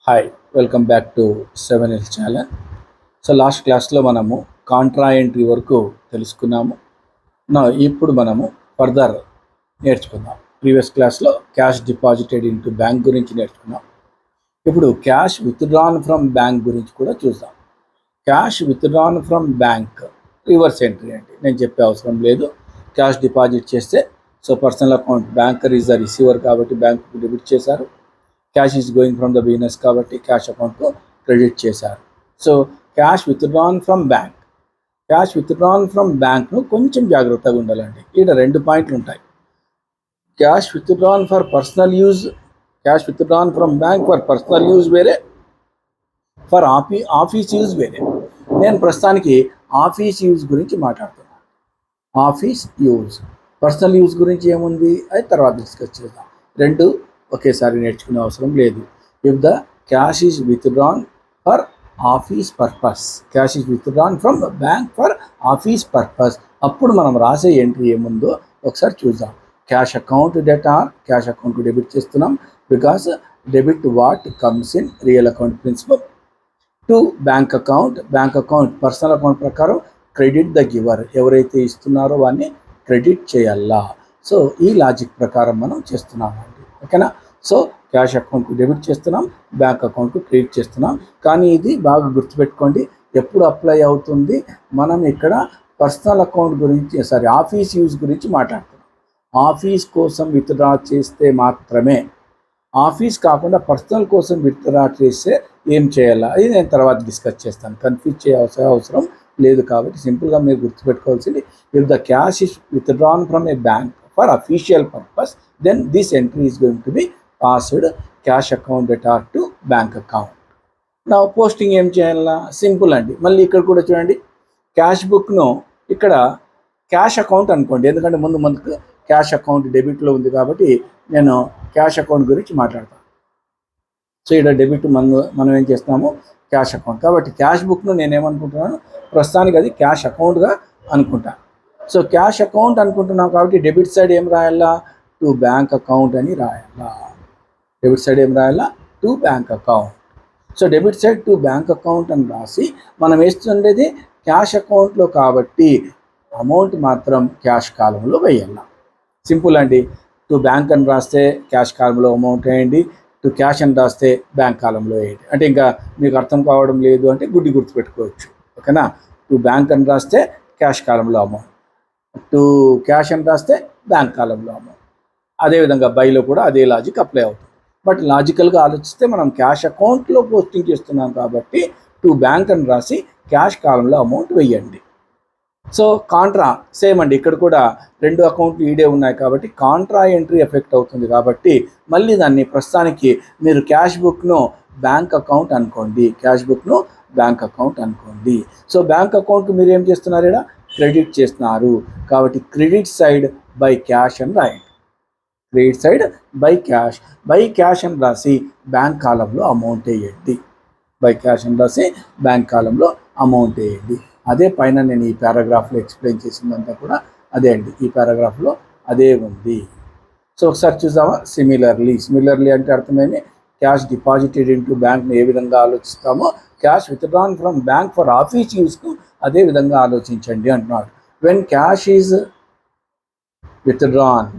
Hi, welcome back to 7L channel. So last క్లాస్లో మనము Contra entry వరకు తెలుసుకున్నాము. ఇప్పుడు మనము ఫర్దర్ నేర్చుకుందాం. ప్రీవియస్ క్లాస్లో క్యాష్ డిపాజిటెడ్ ఇంటూ బ్యాంక్ గురించి నేర్చుకున్నాం. ఇప్పుడు క్యాష్ విత్డ్రాన్ ఫ్రమ్ బ్యాంక్ గురించి కూడా చూద్దాం. Cash withdrawn from bank reverse entry అండి. నేను చెప్పే అవసరం లేదు. క్యాష్ డిపాజిట్ చేస్తే so personal account banker is the receiver కాబట్టి బ్యాంకుకు డెబిట్ చేశారు. Cash is going from the business కాబట్టి క్యాష్ అకౌంట్కు క్రెడిట్ చేశారు. So cash withdrawn from bank, cash withdrawn from బ్యాంక్ను కొంచెం జాగ్రత్తగా ఉండాలండి. ఇక్కడ 2 పాయింట్లు ఉంటాయి. Cash withdrawn for personal use, cash withdrawn from bank for personal use వేరే, ఫర్ ఆఫీస్ యూజ్ వేరే. నేను ప్రస్తుతానికి ఆఫీస్ యూజ్ గురించి మాట్లాడుతున్నాను. ఆఫీస్ యూజ్, పర్సనల్ యూజ్ గురించి ఏముంది అది తర్వాత డిస్కస్ చేద్దాం. రెండు ఒకేసారి నేర్చుకునే అవసరం లేదు. If the cash is withdrawn for office purpose, cash is withdrawn from bank for office purpose, అప్పుడు మనం రాసే ఎంట్రీ ఏముందో ఒకసారి చూద్దాం. Cash account debtor, cash account debit చేస్తున్నాం because debit what comes in real account principle. To bank account, bank account personal account ప్రకారం credit the giver, ఎవరైతే ఇస్తున్నారో వాడిని క్రెడిట్ చేయాలా. సో ఈ లాజిక్ ప్రకారం మనం చేస్తున్నామండి. ఓకేనా. సో క్యాష్ అకౌంట్కు డెబిట్ చేస్తున్నాం, బ్యాంక్ అకౌంట్కు క్రెడిట్ చేస్తున్నాం. కానీ ఇది బాగా గుర్తుపెట్టుకోండి, ఎప్పుడు అప్లై అవుతుంది, మనం ఇక్కడ పర్సనల్ అకౌంట్ గురించి ఆఫీస్ యూజ్ గురించి మాట్లాడుతున్నాం. ఆఫీస్ కోసం విత్డ్రా చేస్తే మాత్రమే, ఆఫీస్ కాకుండా పర్సనల్ కోసం విత్డ్రా చేస్తే ఏం చేయాలా అది నేను తర్వాత డిస్కస్ చేస్తాను. కన్ఫ్యూజ్ చేయాల్సిన అవసరం లేదు కాబట్టి సింపుల్గా మీరు గుర్తుపెట్టుకోవాల్సింది, if the cash is withdrawn from A bank for official purpose then this entry is going to be passed cash account data to bank account. Now posting ఏం చేయాలా, సింపుల్ అండి. మళ్ళీ ఇక్కడ కూడా చూడండి, క్యాష్ బుక్ను ఇక్కడ క్యాష్ అకౌంట్ అనుకోండి, ఎందుకంటే ముందుకు క్యాష్ అకౌంట్ డెబిట్లో ఉంది కాబట్టి నేను క్యాష్ అకౌంట్ గురించి మాట్లాడతాను. సో ఇక్కడ డెబిట్ మనం ఏం చేస్తాము, క్యాష్ అకౌంట్ కాబట్టి క్యాష్ బుక్ను నేనేమనుకుంటున్నాను, ప్రస్తుతానికి అది క్యాష్ అకౌంట్గా అనుకుంటాను. సో క్యాష్ అకౌంట్ అనుకుంటున్నాం కాబట్టి డెబిట్ సైడ్ ఏం రాయాలా, టు బ్యాంక్ అకౌంట్ అని రాయాలా. డెబిట్ సైడ్ ఏం రాయాలా, to bank account. So debit side to bank account అని రాసి మనం వేస్తుండేది క్యాష్ అకౌంట్లో కాబట్టి అమౌంట్ మాత్రం క్యాష్ కాలంలో వేయాలా. సింపుల్ అండి. టు బ్యాంక్ అని రాస్తే క్యాష్ కాలంలో అమౌంట్ వేయండి, టు క్యాష్ అని రాస్తే బ్యాంక్ కాలంలో వేయండి. అంటే ఇంకా మీకు అర్థం కావడం లేదు అంటే గుడ్డి గుర్తుపెట్టుకోవచ్చు. ఓకేనా. టు బ్యాంక్ అని రాస్తే క్యాష్ కాలంలో అమౌంట్, టు క్యాష్ అని రాస్తే బ్యాంక్ కాలంలో అమౌంట్. అదేవిధంగా బైలో కూడా అదే లాజిక్ అప్లై అవుతుంది. బట్ లాజికల్గా ఆలోచిస్తే మనం క్యాష్ అకౌంట్లో పోస్టింగ్ చేస్తున్నాం కాబట్టి టు బ్యాంక్ అని రాసి క్యాష్ కాలంలో అమౌంట్ వేయండి. సో కాంట్రా సేమ్ అండి, ఇక్కడ కూడా 2 అకౌంట్లు ఈడే ఉన్నాయి కాబట్టి కాంట్రా ఎంట్రీ ఎఫెక్ట్ అవుతుంది కాబట్టి మళ్ళీ దాన్ని ప్రస్తుతానికి మీరు క్యాష్ బుక్ను బ్యాంక్ అకౌంట్ అనుకోండి, క్యాష్ బుక్ను బ్యాంక్ అకౌంట్ అనుకోండి. సో బ్యాంక్ అకౌంట్కి మీరు ఏం చేస్తున్నారు, ఇక్కడ క్రెడిట్ చేస్తున్నారు కాబట్టి క్రెడిట్ సైడ్ బై క్యాష్ అని రాయండి. క్రెడిట్ సైడ్ బై క్యాష్ అని రాసి బ్యాంక్ కాలంలో అమౌంట్ వేయండి. బై క్యాష్ అని రాసి బ్యాంక్ కాలంలో అమౌంట్ వేయండి. అదే పైన నేను ఈ పారాగ్రాఫ్లో ఎక్స్ప్లెయిన్ చేసిందంతా కూడా అదే అండి, ఈ పారాగ్రాఫ్లో అదే ఉంది. సో ఒకసారి చూద్దామా. సిమిలర్లీ అంటే అర్థమైంది. క్యాష్ డిపాజిటెడ్ ఇంటూ బ్యాంక్ని ఏ విధంగా ఆలోచిస్తామో cash withdrawn from bank for office యూస్కు అదే విధంగా ఆలోచించండి అంటున్నాడు. When cash is withdrawn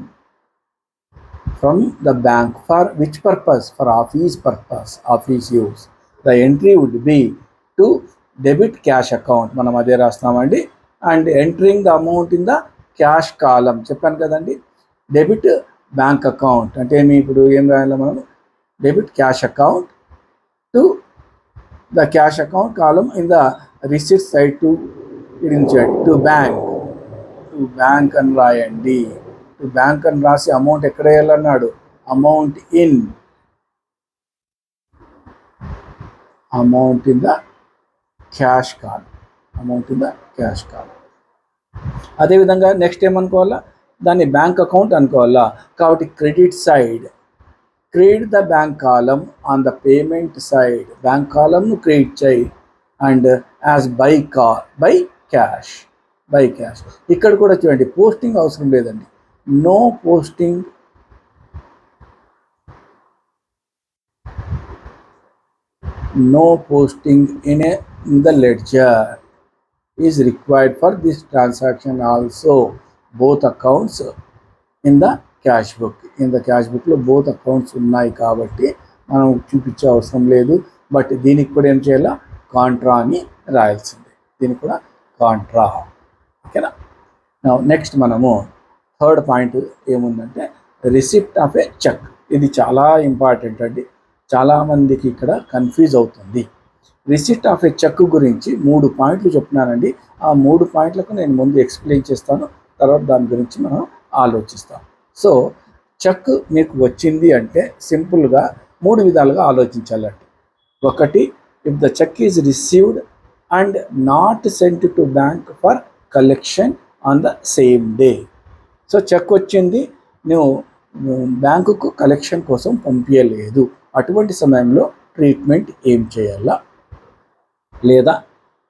from the bank for which purpose, for office purpose, office use, the entry would be to debit cash account, మనం అదే రాస్తామండి. And entering the amount in the cash column చెప్పాను కదండి. Debit bank account అంటే మీ ఇప్పుడు ఏం రాయాలి, మనం debit cash account to the cash account column in the receipt side to ఇడించండి, టు బ్యాంక్ అని రాయండి. బ్యాంక్ అని రాసి అమౌంట్ ఎక్కడ వేయాలన్నాడు, amount in the cash column, amount in the cash column. అదేవిధంగా నెక్స్ట్ ఏమనుకోవాలా, దాన్ని బ్యాంక్ అకౌంట్ అనుకోవాలా కాబట్టి credit side credit the bank column on the payment side, bank కాలంను క్రెడిట్ చేయి అండ్ యాజ్ బై క్యాష్. ఇక్కడ కూడా చూడండి, పోస్టింగ్ అవసరం లేదండి. No posting no posting in the ledger is required for this transaction also. Both accounts in the cash book. In the cash book లో both accounts ఉన్నాయి కాబట్టి మనం చూపించే అవసరం లేదు. బట్ దీనికి కూడా ఏం చేయాలా, కాంట్రా అని రాయాల్సిందే. దీనికి కూడా కాంట్రా. ఓకేనా. నెక్స్ట్ మనము థర్డ్ పాయింట్ ఏముందంటే రిసిప్ట్ ఆఫ్ ఏ చెక్. ఇది చాలా ఇంపార్టెంట్ అండి, చాలామందికి ఇక్కడ కన్ఫ్యూజ్ అవుతుంది. రిసిప్ట్ ఆఫ్ ఏ చెక్ గురించి 3 పాయింట్లు చెప్తున్నానండి. ఆ 3 పాయింట్లకు నేను ముందు ఎక్స్ప్లెయిన్ చేస్తాను, తర్వాత దాని గురించి మనం ఆలోచిస్తాం. సో చెక్ మీకు వచ్చింది అంటే సింపుల్గా 3 విధాలుగా ఆలోచించాలండి. ఒకటి, if the cheque is received and not sent to bank for collection on the same day. So cheque వచ్చింది, నువ్వు బ్యాంకుకు కలెక్షన్ కోసం పంపించలేదు, అటువంటి సమయంలో ట్రీట్మెంట్ ఏం చేయాలా? లేదా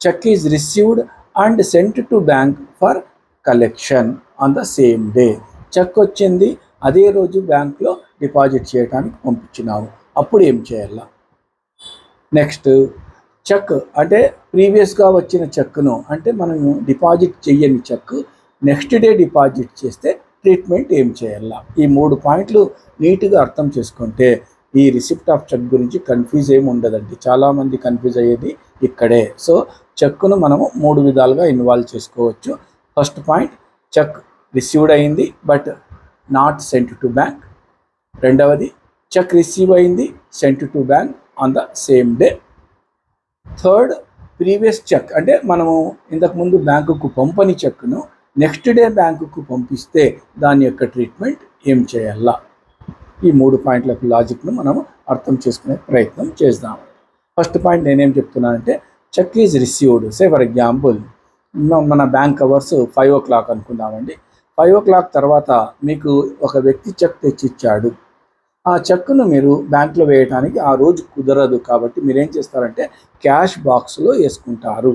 cheque is received and sent to bank for collection on the same day. Cheque వచ్చింది, అదే రోజు బ్యాంక్లో డిపాజిట్ చేయడానికి పంపించినావు, అప్పుడు ఏం చేయాలా? నెక్స్ట్, చెక్ అంటే ప్రీవియస్గా వచ్చిన చెక్ను, అంటే మనం డిపాజిట్ చెయ్యని చెక్ నెక్స్ట్ డే డిపాజిట్ చేస్తే ట్రీట్మెంట్ ఏం చేయాలా? ఈ 3 పాయింట్లు నీట్గా అర్థం చేసుకుంటే ఈ రిసిప్ట్ ఆఫ్ చెక్ గురించి కన్ఫ్యూజ్ ఏమి ఉండదండి. చాలామంది కన్ఫ్యూజ్ అయ్యేది ఇక్కడే. సో చెక్ను మనము 3 విధాలుగా ఇన్వాల్వ్ చేసుకోవచ్చు. ఫస్ట్ పాయింట్, చెక్ రిసీవ్డ్ అయింది but not sent to bank. రెండవది, చెక్ రిసీవ్ అయింది, sent to bank on the same day. Third, previous cheque అంటే మనము ఇంతకుముందు బ్యాంకుకు పంపని చెక్ను నెక్స్ట్ డే బ్యాంకుకు పంపిస్తే దాని యొక్క ట్రీట్మెంట్ ఏం చేయాలా? ఈ 3 పాయింట్లకు లాజిక్ను మనం అర్థం చేసుకునే ప్రయత్నం చేద్దాం. ఫస్ట్ పాయింట్ నేనేం చెప్తున్నానంటే, cheque is received. Say for example మన బ్యాంక్ అవర్స్ 5 o'clock అనుకుందామండి. 5 o'clock తర్వాత మీకు ఒక వ్యక్తి చెక్ తెచ్చిచ్చాడు. ఆ చెక్ను మీరు బ్యాంక్లో వేయడానికి ఆ రోజు కుదరదు కాబట్టి మీరు ఏం చేస్తారంటే క్యాష్ బాక్స్లో వేసుకుంటారు.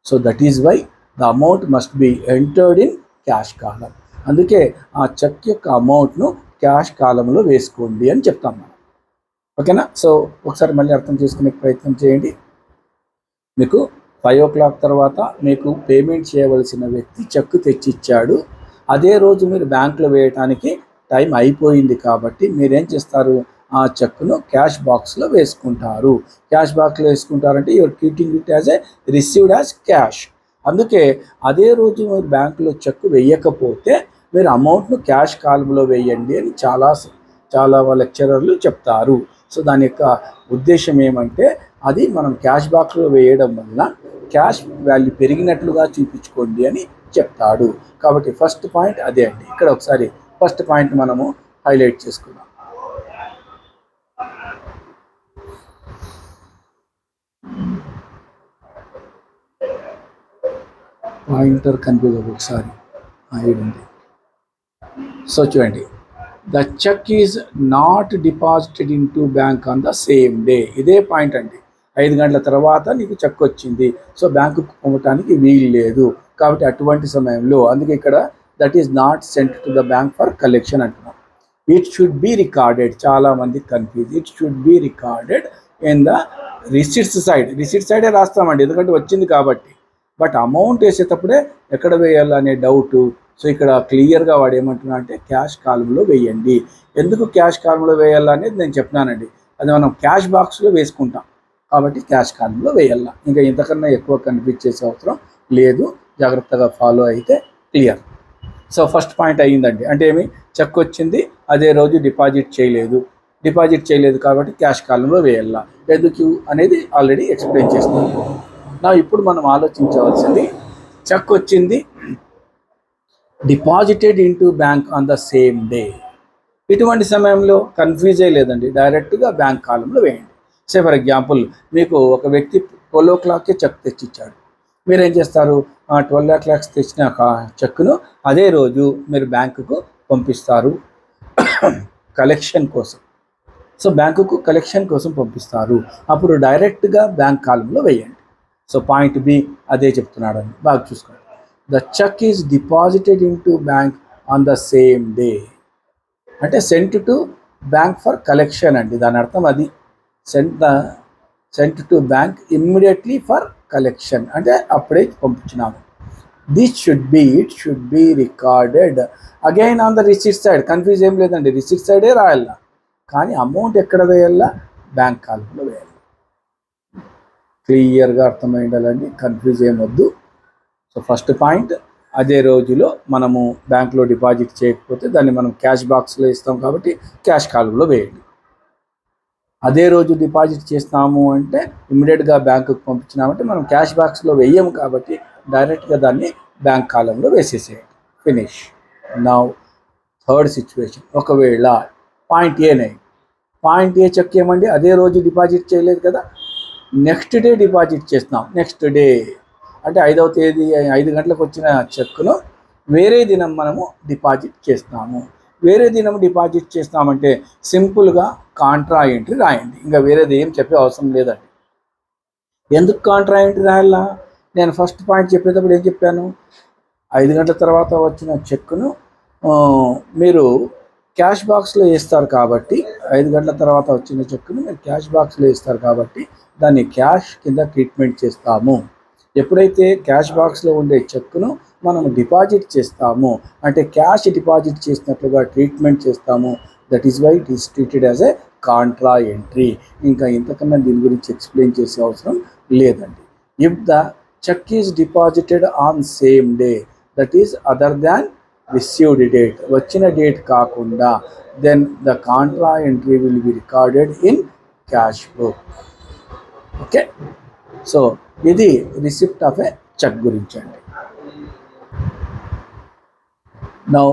So that is why the amount must be entered in cash column. అందుకే ఆ చెక్ యొక్క అమౌంట్ను క్యాష్ కాలంలో వేసుకోండి అని చెప్తాం మనం. ఓకేనా. సో ఒకసారి మళ్ళీ అర్థం చేసుకునే ప్రయత్నం చేయండి. మీకు 5 o'clock తర్వాత మీకు పేమెంట్ చేయవలసిన వ్యక్తి చెక్ తెచ్చిచ్చాడు. అదే రోజు మీరు బ్యాంకులో వేయడానికి టైం అయిపోయింది కాబట్టి మీరేం చేస్తారు, ఆ చెక్ను క్యాష్ బాక్స్లో వేసుకుంటారు. క్యాష్ బాక్స్లో వేసుకుంటారంటే you're treating it as a received as cash. అందుకే అదే రోజు మీరు బ్యాంకులో చెక్ వేయకపోతే మీరు అమౌంట్ను క్యాష్ కాలంలో వేయండి అని చాలా లెక్చరర్లు చెప్తారు. సో దాని యొక్క ఉద్దేశం ఏమంటే అది మనం క్యాష్ బాక్స్లో వేయడం వల్ల క్యాష్ వాల్యూ పెరిగినట్లుగా చూపించుకోండి అని చెప్తాడు. కాబట్టి ఫస్ట్ పాయింట్ అదే అండి. ఇక్కడ ఒకసారి ఫస్ట్ పాయింట్ మనము హైలైట్ చేసుకుందాం. పాయింటర్ కన్ఫ్యూజ్ ఒకసారి అయ్యింది. సో చూడండి, the cheque is not deposited in to bank on the same day. ఇదే పాయింట్ అండి. 5 గంటల తర్వాత నీకు చెక్ వచ్చింది, సో బ్యాంకుకు పంపడానికి వీలు లేదు కాబట్టి అటువంటి సమయంలో, అందుకే ఇక్కడ that is not sent to the bank for collection అంటున్నాం. It should be recorded. చాలామంది confuse. It should be recorded in the receipts side. Receipt సైడే రాస్తామండి ఎందుకంటే వచ్చింది కాబట్టి. బట్ అమౌంట్ వేసేటప్పుడే ఎక్కడ వేయాలనే డౌటు. సో ఇక్కడ క్లియర్గా వాడు ఏమంటున్నా అంటే క్యాష్ కాలంలో వేయండి. ఎందుకు క్యాష్ కాలంలో వేయాలనేది నేను చెప్పినానండి. అది మనం క్యాష్ బాక్స్లో వేసుకుంటాం కాబట్టి క్యాష్ కాలంలో వేయాల. ఇంకా ఇంతకన్నా ఎక్కువ కన్ఫ్యూజ్ చేసే అవసరం లేదు. జాగ్రత్తగా ఫాలో అయితే క్లియర్. సో ఫస్ట్ పాయింట్ అయ్యిందండి. అంటే ఏమి, చెక్ వచ్చింది అదే రోజు డిపాజిట్ చేయలేదు కాబట్టి క్యాష్ కాలంలో వేయాల. ఎందుకు అనేది ఆల్రెడీ ఎక్స్ప్లెయిన్ చేస్తున్నాను. నా ఇప్పుడు మనం ఆలోచించవలసింది, చెక్ వచ్చింది, deposited into bank on the same day. ఇటువంటి సమయంలో కన్ఫ్యూజ్ లేదండి, డైరెక్ట్గా బ్యాంక్ కాలంలో వేయండి. సే ఫర్ ఎగ్జాంపుల్ మీకు ఒక వ్యక్తి 12 o'clockకే చెక్ తెచ్చిచ్చాడు. మీరేం చేస్తారు, 12 o'clock తెచ్చిన చెక్ను అదే రోజు మీరు బ్యాంకుకు పంపిస్తారు కలెక్షన్ కోసం. సో బ్యాంకుకు కలెక్షన్ కోసం పంపిస్తారు, అప్పుడు డైరెక్ట్గా బ్యాంక్ కాలంలో వేయండి. సో పాయింట్ బి అదే చెప్తున్నాడని బాగా చూసుకోండి. The cheque is deposited in to bank on the same day అంటే sent to bank for collection అండి. దాని అర్థం అది. Sent to bank immediately for collection, అంటే అప్పుడే పంపించినాము. It should be recorded again on the receipt side. Confuse ఏం లేదండి, రిసీట్ సైడే రాయాల, కానీ అమౌంట్ ఎక్కడ వేయాలా, బ్యాంక్ కాలంలో వేయాలి. క్లియర్గా అర్థమైండాలండి, కన్ఫ్యూజ్ ఏమొద్దు. సో ఫస్ట్ పాయింట్, అదే రోజులో మనము బ్యాంక్లో డిపాజిట్ చేయకపోతే దాన్ని మనం క్యాష్ బాక్స్లో ఇస్తాం కాబట్టి క్యాష్ కాలంలో వేయండి. అదే రోజు డిపాజిట్ చేస్తాము అంటే ఇమ్మీడియట్గా బ్యాంకుకు పంపించినామంటే మనం క్యాష్ బాక్స్లో వేయము కాబట్టి డైరెక్ట్గా దాన్ని బ్యాంక్ కాలంలో వేసేసేయండి. ఫినిష్. నౌ థర్డ్ సిచ్యువేషన్, ఒకవేళ పాయింట్ ఏ చెక్ ఏమండి, అదే రోజు డిపాజిట్ చేయలేదు కదా, నెక్స్ట్ డే డిపాజిట్ చేస్తున్నాం. నెక్స్ట్ డే అంటే 5వ తేదీ 5 గంటలకు వచ్చిన చెక్ను వేరే దినం మనము డిపాజిట్ చేస్తాము. వేరే దినం డిపాజిట్ చేస్తామంటే సింపుల్గా కాంట్రా ఎంట్రీ రాయండి, ఇంకా వేరేది ఏం చెప్పే అవసరం లేదండి. ఎందుకు కాంట్రా ఎంట్రీ రాయాలా, నేను ఫస్ట్ పాయింట్ చెప్పేటప్పుడు ఏం చెప్పాను, 5 గంటల తర్వాత వచ్చిన చెక్ను మీరు క్యాష్ బాక్స్లో వేస్తారు కాబట్టి, 5 గంటల తర్వాత వచ్చిన చెక్ను మీరు క్యాష్ బాక్స్లో వేస్తారు కాబట్టి దాన్ని క్యాష్ కింద ట్రీట్మెంట్ చేస్తాము. ఎప్పుడైతే క్యాష్ బాక్స్లో ఉండే చెక్ను మనం డిపాజిట్ చేస్తామో అంటే క్యాష్ డిపాజిట్ చేసినట్లుగా ట్రీట్మెంట్ చేస్తాము. That is why it is treated as a contra entry. ఇంకా ఇంతకన్నా దీని గురించి ఎక్స్ప్లెయిన్ చేసే అవసరం లేదండి. If the cheque is deposited on same day, that is other than received date, వచ్చిన డేట్ కాకుండా, then the contra entry will be recorded in cash book. Okay, so ఇది రిసిప్ట్ ఆఫ్ ఏ చెక్ గురించి అండి. Now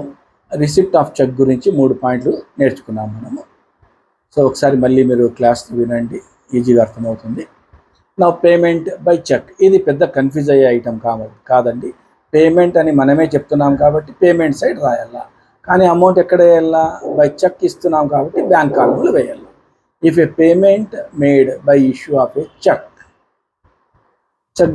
receipt of check గురించి 3 పాయింట్లు నేర్చుకున్నాం మనము. So ఒకసారి మళ్ళీ మీరు క్లాస్ వినండి, ఈజీగా అర్థమవుతుంది. నౌ పేమెంట్ బై చెక్, ఇది పెద్ద కన్ఫ్యూజ్ అయ్యే ఐటమ్ కాదండి. పేమెంట్ అని మనమే చెప్తున్నాం కాబట్టి పేమెంట్ సైడ్ రాయాలా, కానీ అమౌంట్ ఎక్కడ వేయాలా, బై చెక్ ఇస్తున్నాం కాబట్టి బ్యాంక్ కాలంలో వేయాలి. If a payment made by issue of a cheque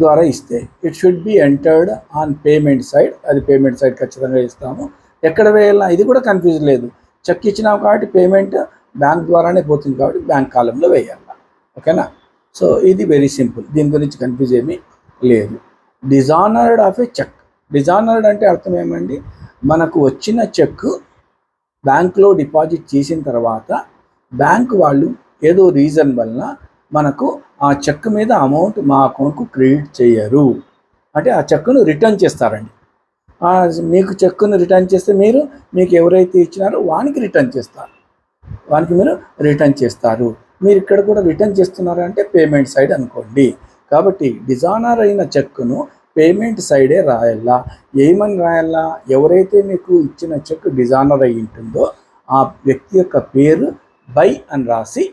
ద్వారా ఇస్తే it should be entered on payment side, అది పేమెంట్ సైడ్ ఖచ్చితంగా ఇస్తాము. ఎక్కడ వేయాలా ఇది కూడా కన్ఫ్యూజ్ లేదు, చెక్ ఇచ్చినాం కాబట్టి పేమెంట్ బ్యాంక్ ద్వారానే పోతుంది కాబట్టి బ్యాంక్ కాలంలో వేయాలి. ఓకేనా, సో ఇది వెరీ సింపుల్, దీని గురించి కన్ఫ్యూజ్ ఏమీ లేదు. Dishonoured of a cheque, dishonoured అంటే అర్థం ఏమండి, మనకు వచ్చిన చెక్ బ్యాంక్లో డిపాజిట్ చేసిన తర్వాత బ్యాంక్ వాళ్ళు ఏదో రీజన్ వలన మనకు ఆ చెక్ మీద అమౌంట్ మా అకౌంట్కు క్రెడిట్ చేయరు, అంటే ఆ చెక్ను రిటర్న్ చేస్తారండి. మీకు చెక్ను రిటర్న్ చేస్తే మీకు ఎవరైతే ఇచ్చినారో వానికి రిటర్న్ చేస్తారు, వానికి మీరు రిటర్న్ చేస్తారు. మీరు ఇక్కడ కూడా రిటర్న్ చేస్తున్నారు అంటే పేమెంట్ సైడ్ అనుకోండి. కాబట్టి డిజానర్ అయిన చెక్ను పేమెంట్ సైడే రాయాలా. ఏమని రాయాలా, ఎవరైతే మీకు ఇచ్చిన చెక్ డిజానర్ అయి ఉంటుందో ఆ వ్యక్తి యొక్క పేరు బై అని రాసి,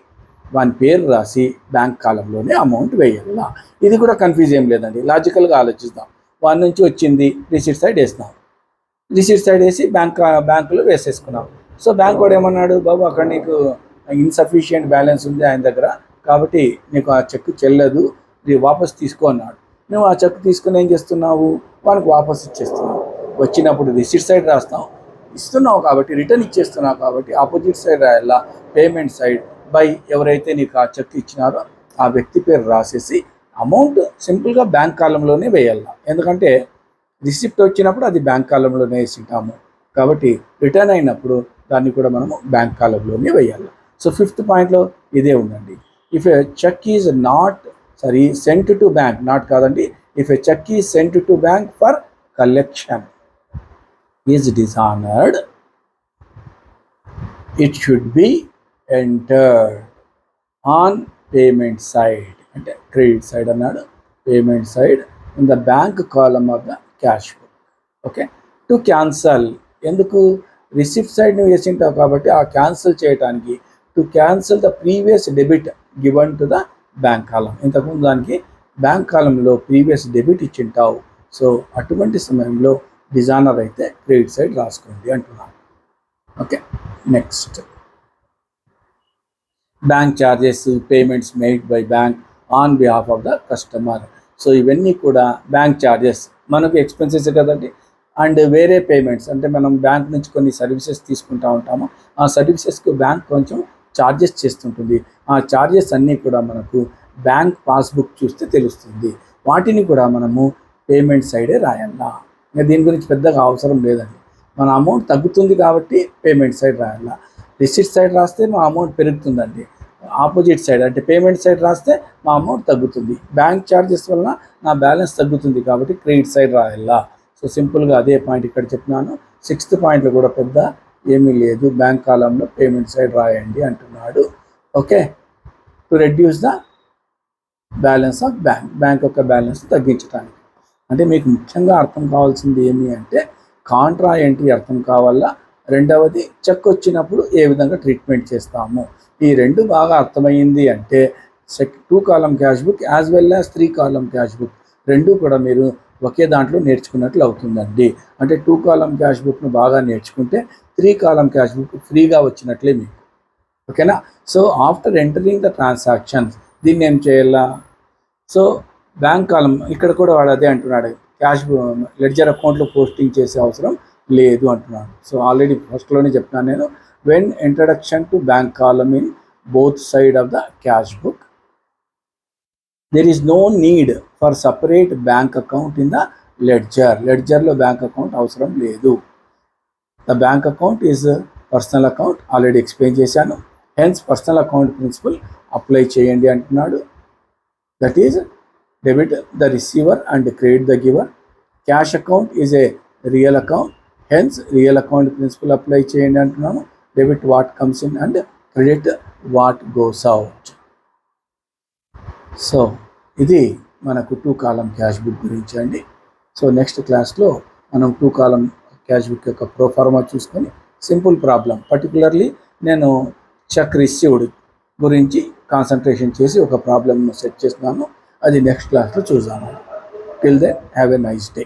వాని పేరు రాసి బ్యాంక్ కాలంలోనే అమౌంట్ వేయాలా. ఇది కూడా కన్ఫ్యూజ్ ఏం లేదండి, లాజికల్గా ఆలోచిస్తాం. వాని నుంచి వచ్చింది రిసీట్ సైడ్ వేసినాం, రిసీట్ సైడ్ వేసి బ్యాంకులో వేసేసుకున్నాం. సో బ్యాంక్ వాడు ఏమన్నాడు, బాబు అక్కడ నీకు ఇన్సఫిషియంట్ బ్యాలెన్స్ ఉంది ఆయన దగ్గర, కాబట్టి నీకు ఆ చెక్ చెల్లదు, ఇది వాపస్ తీసుకో అన్నాడు. నువ్వు ఆ చెక్ తీసుకుని ఏం చేస్తున్నావు, వానికి వాపస్ ఇచ్చేస్తున్నావు. వచ్చినప్పుడు రిసీట్ సైడ్ రాస్తాం, ఇస్తున్నావు కాబట్టి రిటర్న్ ఇచ్చేస్తున్నావు కాబట్టి ఆపోజిట్ సైడ్ రాయాలా, పేమెంట్ సైడ్ బై ఎవరైతే నీకు ఆ చెక్ ఇచ్చినారో ఆ వ్యక్తి పేరు రాసేసి అమౌంట్ సింపుల్గా బ్యాంక్ కాలంలోనే వేయాలి. ఎందుకంటే రిసిప్ట్ వచ్చినప్పుడు అది బ్యాంక్ కాలంలోనే వేసింటాము కాబట్టి రిటర్న్ అయినప్పుడు దాన్ని కూడా మనము బ్యాంక్ కాలంలోనే వేయాలి. సో 5th పాయింట్లో ఇదే ఉందండి. If a cheque is sent to bank, not కాదండి, if a cheque is sent to bank for collection is dishonoured, it should be entered on payment side, అంటే క్రెడిట్ సైడ్ అన్నాడు, payment side in the bank column of the cash book. Okay, to cancel, ఎందుకు receipt side నువ్వు వేసింటావు కాబట్టి ఆ cancel చేయడానికి, to cancel the previous debit given to the bank column, ఇంతకుముందు దానికి బ్యాంక్ కాలంలో ప్రీవియస్ డెబిట్ ఇచ్చింటావు. సో అటువంటి సమయంలో డిజానర్ అయితే క్రెడిట్ సైడ్ రాసుకోండి అంటున్నాను. Okay, next bank charges, payments made by bank on behalf of the customer. So ఇవన్నీ కూడా బ్యాంక్ ఛార్జెస్ మనకు ఎక్స్పెన్సెస్ కదండి. అండ్ వేరే పేమెంట్స్ అంటే మనం బ్యాంక్ నుంచి కొన్ని సర్వీసెస్ తీసుకుంటూ ఉంటాము, ఆ సర్వీసెస్కి బ్యాంక్ కొంచెం ఛార్జెస్ చేస్తుంటుంది. ఆ ఛార్జెస్ అన్నీ కూడా మనకు బ్యాంక్ పాస్బుక్ చూస్తే తెలుస్తుంది. వాటిని కూడా మనము పేమెంట్ సైడే రాయాలా. ఇంకా దీని గురించి పెద్దగా అవసరం లేదండి. మన అమౌంట్ తగ్గుతుంది కాబట్టి పేమెంట్ సైడ్ రాయాలా. రిసిట్ సైడ్ రాస్తే మా అమౌంట్ పెరుగుతుందండి. ఆపోజిట్ సైడ్ అంటే పేమెంట్ సైడ్ రాస్తే మా అమౌంట్ తగ్గుతుంది. బ్యాంక్ ఛార్జెస్ వలన నా బ్యాలెన్స్ తగ్గుతుంది కాబట్టి క్రెడిట్ సైడ్ రాయాలా. సో సింపుల్గా అదే పాయింట్ ఇక్కడ చెప్పినాను. 6th పాయింట్లో కూడా పెద్ద ఏమీ లేదు. బ్యాంక్ కాలంలో పేమెంట్ సైడ్ రాయండి అంటున్నాడు. Okay, to reduce the balance of bank యొక్క బ్యాలెన్స్ తగ్గించడానికి. అంటే మీకు ముఖ్యంగా అర్థం కావాల్సింది ఏమి అంటే కాంట్రా ఎంట్రీ అర్థం కావాలా. రెండవది చెక్ వచ్చినప్పుడు ఏ విధంగా ట్రీట్మెంట్ చేస్తాము. ఈ రెండు బాగా అర్థమైంది అంటే 2 column cash book as well as 3 column cash book రెండు కూడా మీరు ఒకే దాంట్లో నేర్చుకున్నట్లు అవుతుందండి. అంటే 2 కాలమ్ క్యాష్ బుక్ను బాగా నేర్చుకుంటే 3 కాలమ్ క్యాష్ బుక్ ఫ్రీగా వచ్చినట్లే మీకు. ఓకేనా. So after entering the transactions దీన్ని ఏం చేయాలా. సో బ్యాంక్ కాలం ఇక్కడ కూడా వాడు అదే అంటున్నాడు, క్యాష్ లెడ్జర్ అకౌంట్లో పోస్టింగ్ చేసే అవసరం లేదు అంటున్నాడు. సో ఆల్రెడీ ఫస్ట్లోనే చెప్తున్నాను నేను, when introduction to bank column in both side of the cash book there is no need for separate bank account in the ledger లో బ్యాంక్ అకౌంట్ అవసరం లేదు. The bank account is personal account, already explain చేశాను. Hence personal account principle apply చేయండి అంటున్నాడు. That is debit the receiver and credit the giver. Cash account is a real account, hence real account principle apply చేయండి అంటున్నాను. Debit what comes in and credit what goes out. So ఇది మనకు 2 column cash book గురించి అండి. So next క్లాస్లో మనం 2 column cash book యొక్క proforma చూసుకొని సింపుల్ ప్రాబ్లం, పర్టికులర్లీ నేను చెక్ రిసీవ్డ్ గురించి కాన్సన్ట్రేషన్ చేసి ఒక ప్రాబ్లమ్ను సెట్ చేస్తున్నాను. అది నెక్స్ట్ క్లాస్లో చూద్దాము. Till then have a nice day.